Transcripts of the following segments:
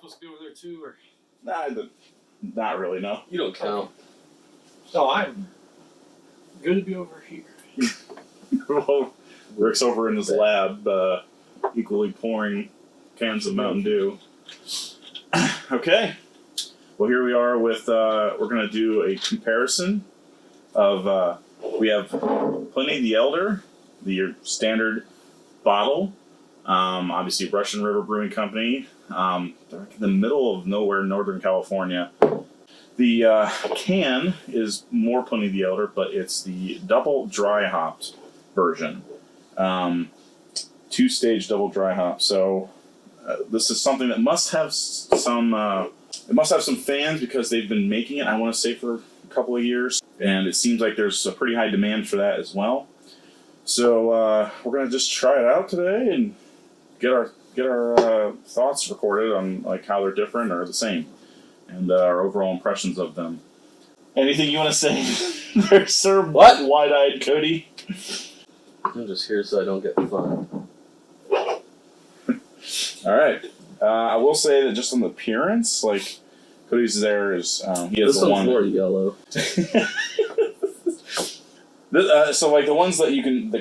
supposed to be over there too, or? Not really, no. You don't count. No, I'm good to be over here. Well, Rick's over in his lab, equally pouring cans of Mountain Dew. Okay. Well, here we are with, we're going to do a comparison of, we have Pliny the Elder, the standard bottle. Obviously, Russian River Brewing Company. They're in the middle of nowhere, Northern California. The can is more Pliny the Elder, but it's the double dry hopped version. 2-stage double dry hop. So this is something that must have some fans because they've been making it, I want to say, for a couple of years. And it seems like there's a pretty high demand for that as well. So we're going to just try it out today and get our thoughts recorded on like how they're different or the same, and our overall impressions of them. Anything you want to say there, sir? What? Wide-eyed Cody? I'm just here so I don't get fined. All right. I will say that just on the appearance, like Cody's there is he has this the one's one more yellow. So like the ones that you can the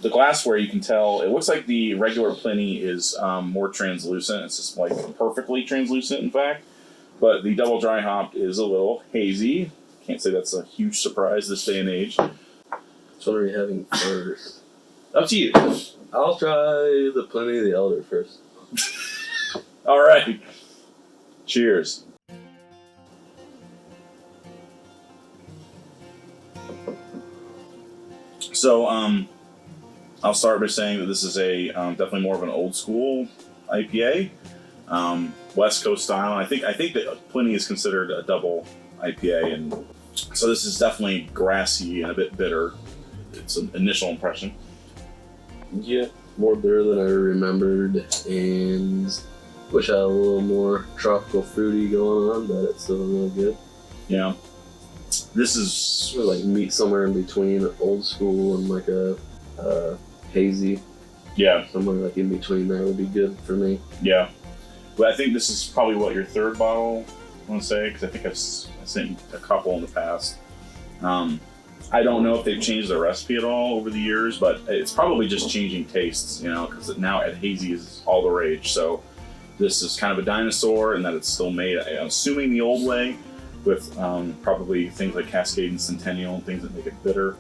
glassware you can tell it looks like the regular Pliny is more translucent. It's just like perfectly translucent, in fact. But the double dry hopped is a little hazy. Can't say that's a huge surprise this day and age. Which one are you having first? Up to you. I'll try the Pliny the Elder first. All right. Cheers. So, I'll start by saying that this is a definitely more of an old school IPA, West Coast style. I think that Pliny is considered a double IPA, and so this is definitely grassy and a bit bitter. It's an initial impression. Yeah, more bitter than I remembered, and wish I had a little more tropical fruity going on, but it's still really good. Yeah, this is Sort of like meet somewhere in between old school and like a hazy. Yeah, Somewhere like in between there would be good for me. yeah. But I think this is probably what your third bottle, I want to say, because I think I've sent you a couple in the past. I don't know if they've changed their recipe at all over the years, but it's probably just changing tastes, because now at hazy is all the rage. So this is kind of a dinosaur, and that it's still made, I'm assuming, the old way, with probably things like Cascade and Centennial and things that make it bitter.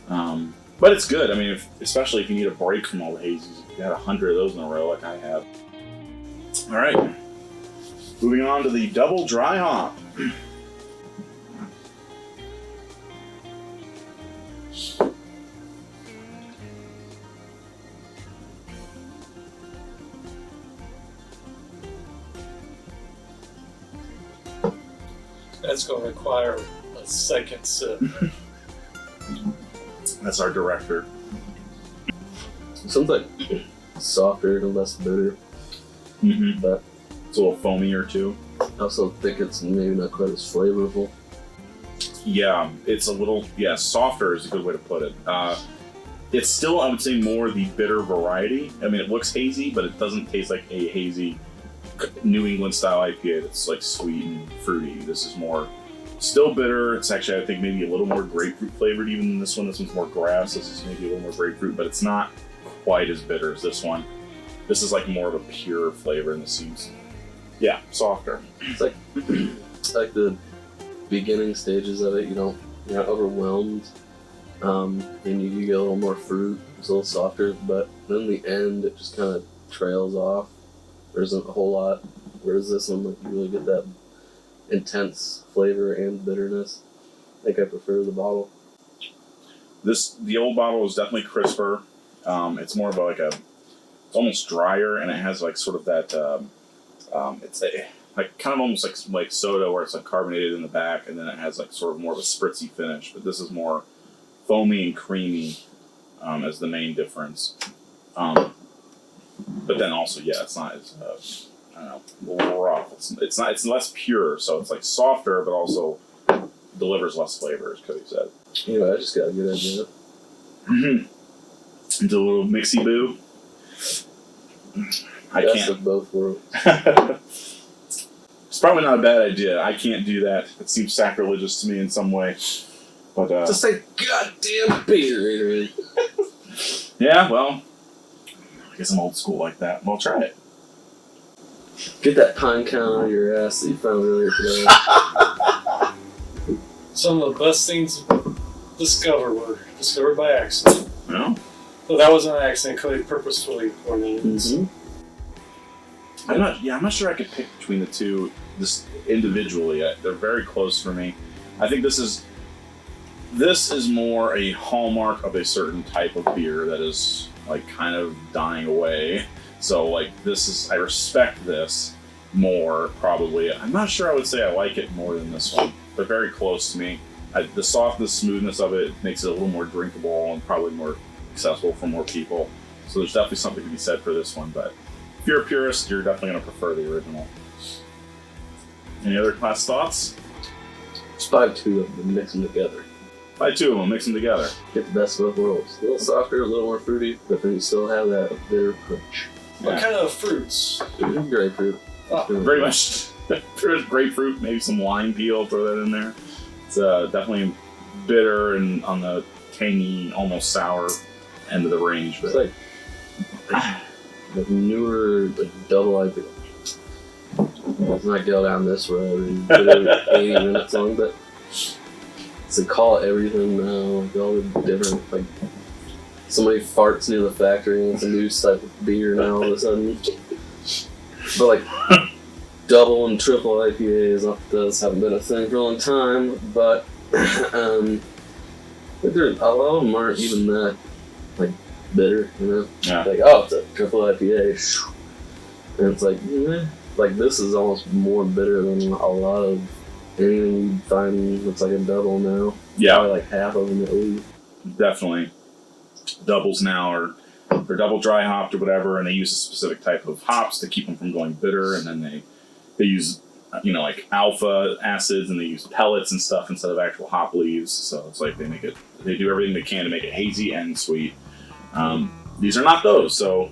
But it's good. I mean, especially if you need a break from all the hazies. If you had 100 of those in a row like I have. All right. Moving on to the double dry hop. That's going to require a second sip. That's our director. Sounds like softer and less bitter, Mm-hmm. but It's a little foamier too. I also think it's maybe not quite as flavorful. Yeah, it's a little, softer is a good way to put it. It's still, I would say, more the bitter variety. I mean, it looks hazy, but it doesn't taste like a hazy New England style IPA that's like sweet and fruity. This is more still bitter. It's actually, I think, maybe a little more grapefruit flavored even than this one. This one's more grass. This is maybe a little more grapefruit, but it's not quite as bitter as this one. This is like more of a pure flavor, and this seems, softer. It's like the beginning stages of it. You're not overwhelmed, and you get a little more fruit. It's a little softer, but then the end it just kind of trails off. There isn't a whole lot. Whereas this one, like, you really get that intense flavor and bitterness. I think I prefer the bottle. The old bottle is definitely crisper. It's more of it's almost drier, and it has like sort of that, it's like kind of almost like soda, where it's like carbonated in the back, and then it has like sort of more of a spritzy finish. But this is more foamy and creamy as the main difference. But then also, it's not as rough. It's less pure, so it's like softer, but also delivers less flavor, as Cody said. Anyway, I just got a good idea. Mm-hmm. Into a little mixy boo. I Best can't. of both worlds. probably not a bad idea. I can't do that. It seems sacrilegious to me in some way. But Just say goddamn beer. yeah, well, I guess I'm old school like that. Well, try it. Get that pine count out of your ass that you found earlier today. Some of the best things discovered were discovered by accident. No. Well, that wasn't an accident. Cody purposefully poured it in. Mm-hmm. I'm not sure I could pick between the two just individually. They're very close for me. I think this is more a hallmark of a certain type of beer that is like kind of dying away. So like I respect this more probably. I'm not sure I would say I like it more than this one. They're very close to me. The softness, smoothness of it makes it a little more drinkable and probably more accessible for more people. So there's definitely something to be said for this one, but if you're a purist, you're definitely going to prefer the original. Any other class thoughts? Just 5-2 of them, mix them together. Buy two of them, mix them together. Get the best of both worlds. A little softer, a little more fruity, but then you still have that bitter crunch. What kind of fruits? Grapefruit. Oh, Very much grapefruit, maybe some lime peel, throw that in there. It's definitely bitter and on the tangy, almost sour end of the range. But It's like newer, like double IPA. Let's not go down this road and put it 80 minutes long, but to call it everything now, like all the different, like somebody farts near the factory and it's a new type of beer now all of a sudden. But like double and triple IPAs, not that those haven't been a thing for a long time, but I think a lot of them aren't even that like bitter, you know? yeah, Like, oh, it's a triple IPA. And it's like, like this is almost more bitter than a lot of anything you find that's like a double now. yeah, Probably like half of them at least. definitely. Doubles now are they're double dry hopped or whatever, and they use a specific type of hops to keep them from going bitter, and then they use like alpha acids, and they use pellets and stuff instead of actual hop leaves. So it's like they do everything they can to make it hazy and sweet. These are not those, so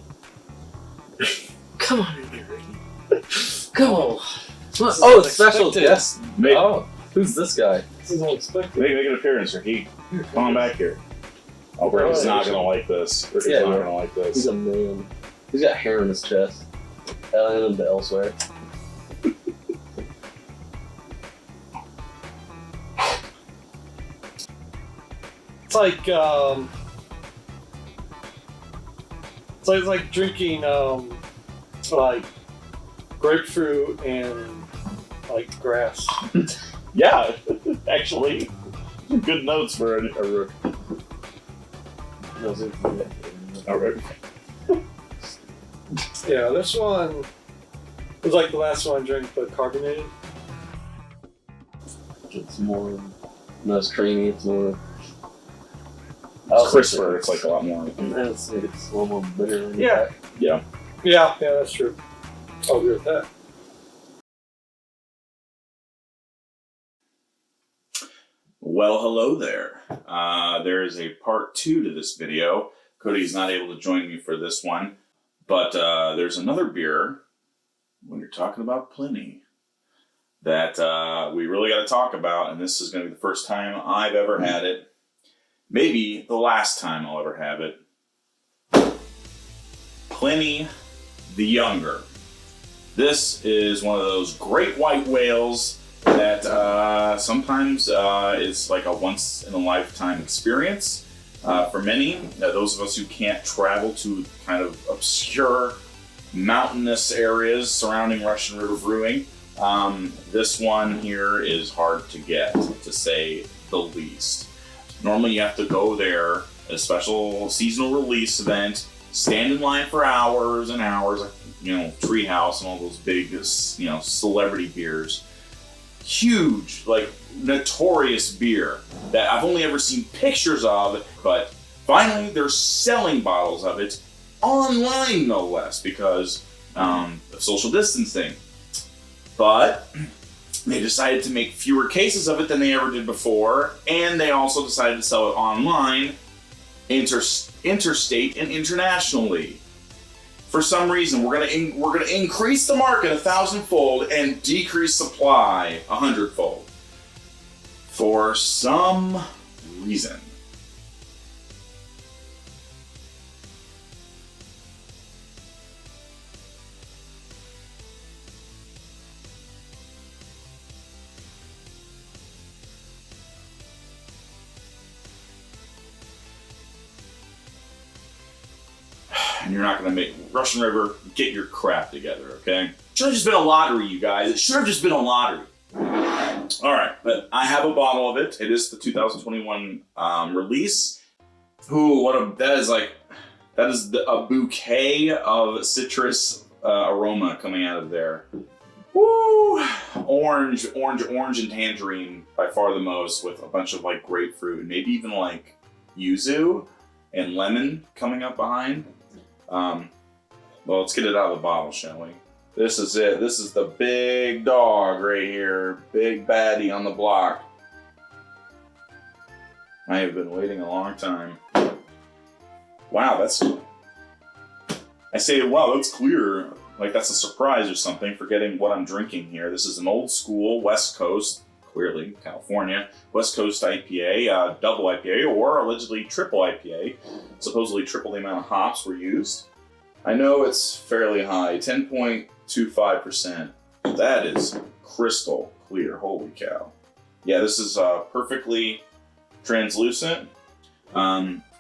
Come on in here, Ricky. Come on. Oh, it's special unexpected. guest. make, Oh, who's this guy? This is unexpected. make an appearance, Ricky. Come on back here. Oh, Ricky's not gonna like this. Ricky's Yeah, not yeah. gonna like He's this. a man. He's got hair on his chest. And elsewhere. It's like it's like drinking like grapefruit and like grass. Yeah, actually, good notes for a Yeah, this one was like the last one I drank, but carbonated. It's more, not as creamy, it's more... crisper. It's like a lot more. It's a little more bitter. Than Yeah. that. Yeah, that's true. I'll agree with that. Well, hello there. There is a part 2 to this video. Cody's not able to join me for this one, but there's another beer, when you're talking about Pliny, that we really got to talk about, and this is going to be the first time I've ever had it. Maybe the last time I'll ever have it. Pliny the Younger. This is one of those great white whales that sometimes is like a once-in-a-lifetime experience for many. Those of us who can't travel to kind of obscure mountainous areas surrounding Russian River Brewing, this one here is hard to get, to say the least. Normally you have to go there at a special seasonal release event, stand in line for hours and hours, like, Treehouse and all those big, celebrity beers. Huge, like, notorious beer that I've only ever seen pictures of, but finally they're selling bottles of it online, no less, because of social distancing. But they decided to make fewer cases of it than they ever did before, and they also decided to sell it online, interstate and internationally. for some reason, we're gonna increase the market 1,000-fold and decrease supply 100-fold. For some reason. And you're not going to make Russian River, get your crap together, okay? Should have just been a lottery, you guys. It should have just been a lottery. All right, but I have a bottle of it. It is the 2021 release. Ooh, that is a bouquet of citrus aroma coming out of there. Woo! Orange, and tangerine by far the most, with a bunch of like grapefruit and maybe even like yuzu and lemon coming up behind. Well, let's get it out of the bottle, shall we? This is it. This is the big dog right here. Big baddie on the block. I have been waiting a long time. Wow, I say, wow, that's clear. Like that's a surprise or something, forgetting what I'm drinking here. This is an old school West Coast, clearly California, West Coast IPA, double IPA, or allegedly triple IPA. Supposedly triple the amount of hops were used. I know it's fairly high, 10.25%. That is crystal clear, holy cow. Yeah, this is perfectly translucent.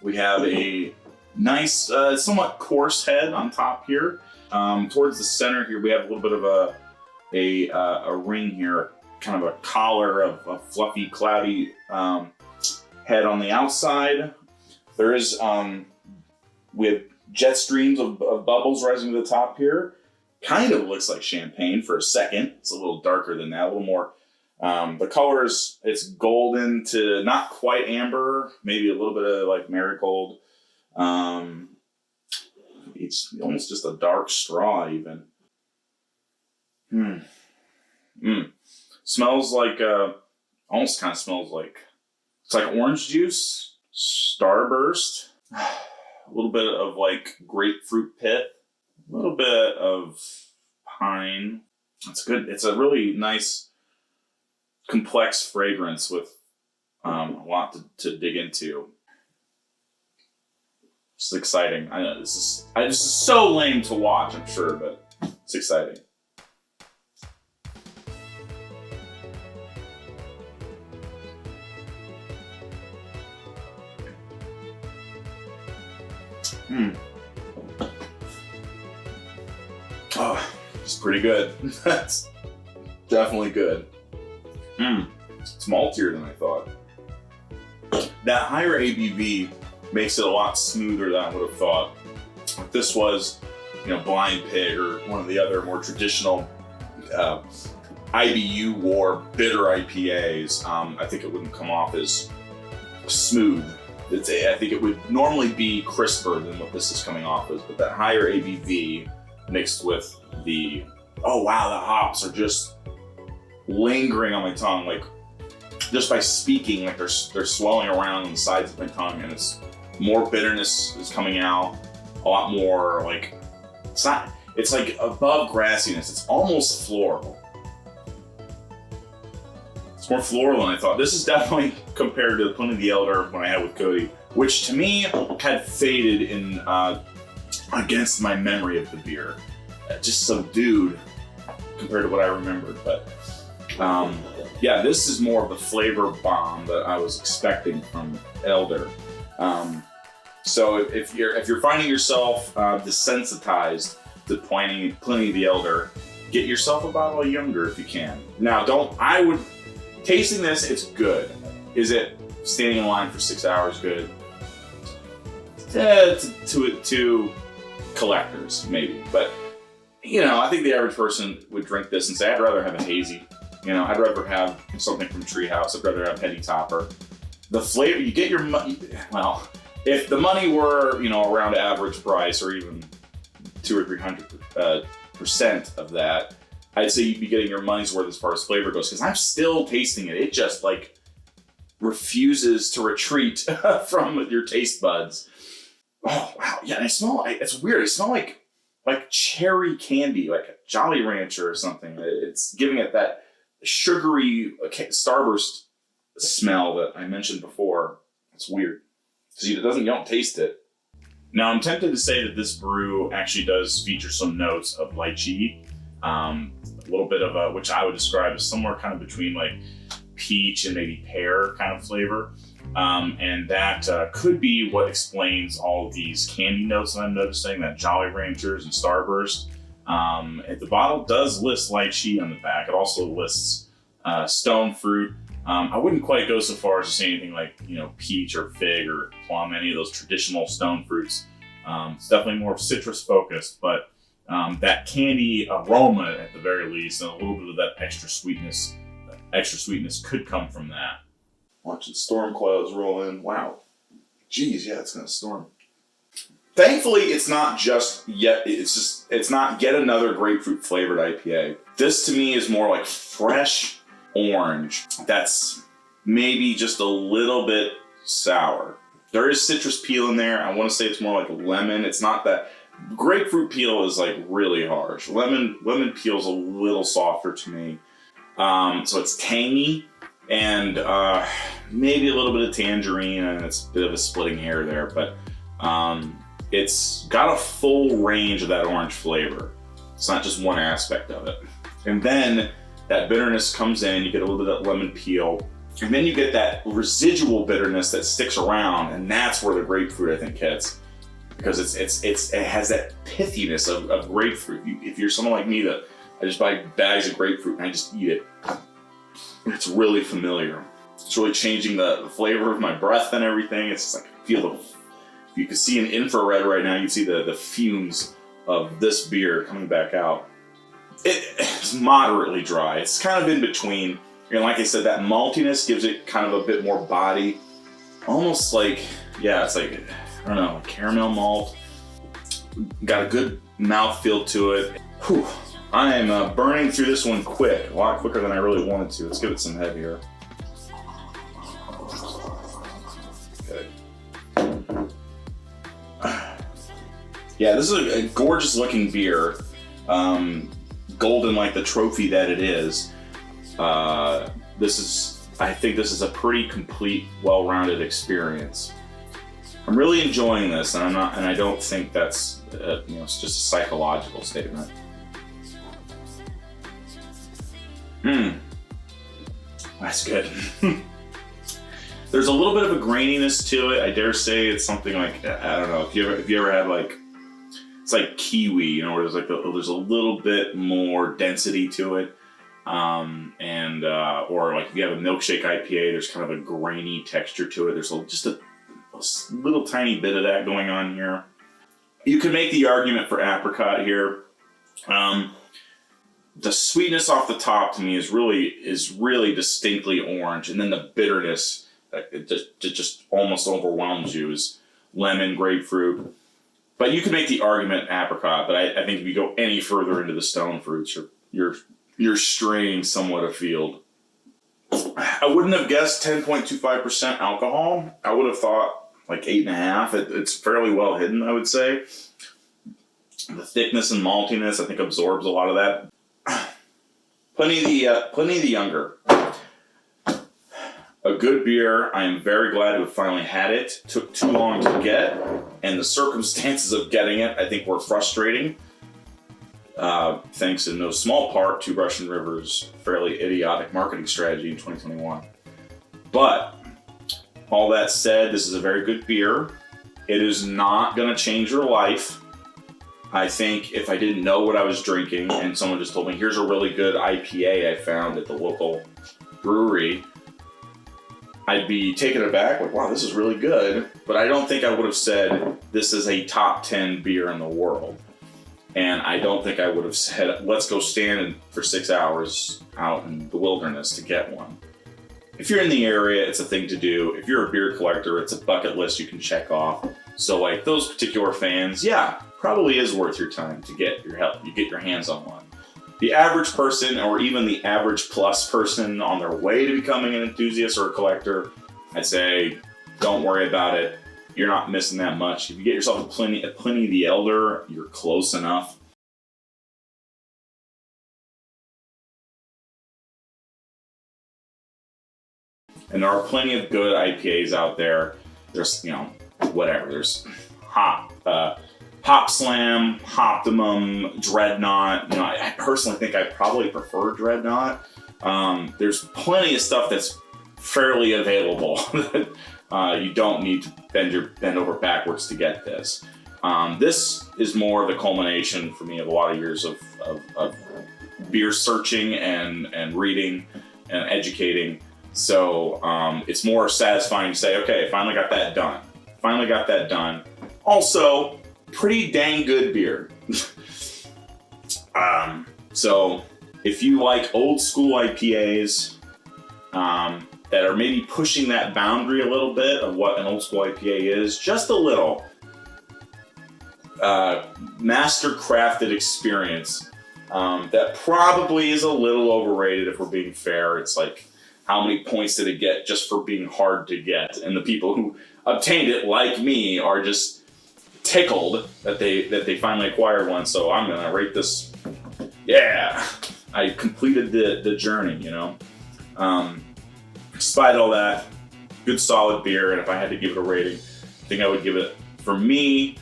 We have a nice, somewhat coarse head on top here. Towards the center here, we have a little bit of a ring here, kind of a collar of a fluffy, cloudy head on the outside. There is, we have jet streams of bubbles rising to the top here. Kind of looks like champagne for a second. It's a little darker than that, a little more. The colors, it's golden to not quite amber, maybe a little bit of like marigold. It's almost just a dark straw even. Smells like, almost kind of smells like, it's like orange juice, Starburst, a little bit of like grapefruit pit, a little bit of pine. It's good. It's a really nice, complex fragrance with a lot to dig into. It's exciting. I know this is so lame to watch, I'm sure, but it's exciting. Oh, it's pretty good. That's definitely good. It's maltier than I thought. That higher ABV makes it a lot smoother than I would have thought. If this was, Blind Pig or one of the other more traditional IBU War bitter IPAs, I think it wouldn't come off as smooth. I think it would normally be crisper than what this is coming off as, but that higher ABV mixed with the hops are just lingering on my tongue, like just by speaking, like they're swelling around on the sides of my tongue, and it's more bitterness is coming out, a lot more like it's like above grassiness. It's almost floral. It's more floral than I thought. This is definitely compared to the Pliny the Elder when I had with Cody, which to me had faded in against my memory of the beer. Just subdued compared to what I remembered. But this is more of the flavor bomb that I was expecting from Elder. So if you're finding yourself desensitized to Pliny the Elder, get yourself a bottle of Younger if you can. Now, tasting this, it's good. Is it standing in line for 6 hours good? To collectors, maybe. But, I think the average person would drink this and say, I'd rather have a hazy. I'd rather have something from Treehouse. I'd rather have Heady Topper. The flavor, you get your money, if the money were, around average price or even 200 or 300% of that, I'd say you'd be getting your money's worth as far as flavor goes, because I'm still tasting it. It just refuses to retreat from your taste buds. Oh wow, yeah, and it's weird. I smell like like cherry candy, like a Jolly Rancher or something. It's giving it that sugary Starburst smell that I mentioned before. It's weird. So you don't taste it. Now I'm tempted to say that this brew actually does feature some notes of lychee, a little bit of which I would describe as somewhere kind of between like peach and maybe pear kind of flavor. And that could be what explains all of these candy notes that I'm noticing, that Jolly Ranchers and Starburst. The bottle does list lychee on the back. It also lists stone fruit. I wouldn't quite go so far as to say anything like, peach or fig or plum, any of those traditional stone fruits. It's definitely more citrus focused, but that candy aroma at the very least, and a little bit of that extra sweetness could come from that. Watching storm clouds roll in. Wow. Geez, yeah, it's gonna storm. Thankfully, it's not yet another grapefruit flavored IPA. This to me is more like fresh orange that's maybe just a little bit sour. There is citrus peel in there. I want to say it's more like lemon. It's not that grapefruit peel is like really harsh. Lemon peel is a little softer to me. So it's tangy and maybe a little bit of tangerine, and it's a bit of a splitting hair there, but it's got a full range of that orange flavor. It's not just one aspect of it. And then that bitterness comes in, you get a little bit of that lemon peel, and then you get that residual bitterness that sticks around, and that's where the grapefruit, I think, hits. Because it has that pithiness of grapefruit. If you're someone like me that I just buy bags of grapefruit and I just eat it, it's really familiar. It's really changing the flavor of my breath and everything. It's just like, if you could see an infrared right now, you'd see the fumes of this beer coming back out. It's moderately dry. It's kind of in between. And like I said, that maltiness gives it kind of a bit more body. Almost like, it's like, I don't know, caramel malt. Got a good mouthfeel to it. Whew. I am burning through this one quick, a lot quicker than I really wanted to. Let's give it some heavier. Okay. Yeah, this is a gorgeous looking beer. Golden like the trophy that it is. I think this is a pretty complete, well-rounded experience. I'm really enjoying this, and I don't think that's it's just a psychological statement. That's good. There's a little bit of a graininess to it. I dare say it's something like, I don't know, if you ever had like, it's like kiwi, where there's a little bit more density to it. Or like if you have a milkshake IPA, there's kind of a grainy texture to it. There's just a little tiny bit of that going on here. You could make the argument for apricot here. The sweetness off the top to me is really distinctly orange, and then the bitterness it just almost overwhelms you is lemon, grapefruit. But you could make the argument apricot. But I think if you go any further into the stone fruits, you're straying somewhat afield. I wouldn't have guessed 10.25% alcohol. I would have thought like 8.5. It's fairly well hidden, I would say. The thickness and maltiness, I think, absorbs a lot of that. Pliny the Younger. A good beer. I am very glad to have finally had it. Took too long to get, and the circumstances of getting it, I think, were frustrating. Thanks in no small part to Russian River's fairly idiotic marketing strategy in 2021. But all that said, this is a very good beer. It is not going to change your life. I think if I didn't know what I was drinking and someone just told me, here's a really good IPA I found at the local brewery, I'd be taken aback, like, wow, this is really good. But I don't think I would have said this is a top 10 beer in the world. And I don't think I would have said, let's go stand for 6 hours out in the wilderness to get one. If you're in the area, it's a thing to do. If you're a beer collector, it's a bucket list you can check off. So like those particular fans, probably is worth your time to get your hands on one. The average person, or even the average plus person on their way to becoming an enthusiast or a collector, I'd say don't worry about it. you're not missing that much. If you get yourself a Pliny the Elder, you're close enough. And there are plenty of good IPAs out there. There's, whatever. There's Hop Slam, Optimum, Dreadnought. I personally think I probably prefer Dreadnought. There's plenty of stuff that's fairly available. You don't need to bend over backwards to get this. This is more the culmination for me of a lot of years of beer searching and reading and educating. So it's more satisfying to say, okay, finally got that done. Also, pretty dang good beer. So if you like old school IPAs that are maybe pushing that boundary a little bit of what an old school IPA is, just a little, master crafted experience that probably is a little overrated if we're being fair. It's like, how many points did it get just for being hard to get? And the people who obtained it, like me, are just tickled that they finally acquired one. So I'm gonna rate this. Yeah, I completed the journey. Despite all that, good solid beer. And if I had to give it a rating, I think I would give it, for me,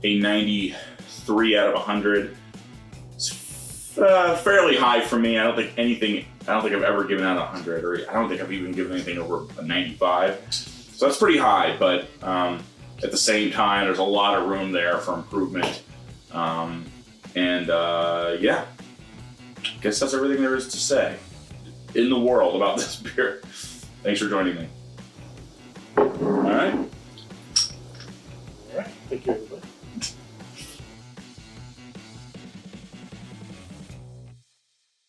a 93 out of 100. It's fairly high for me. I don't think I've ever given out 100, or I don't think I've even given anything over a 95. So that's pretty high, but at the same time, there's a lot of room there for improvement. Yeah, I guess that's everything there is to say in the world about this beer. Thanks for joining me. All right.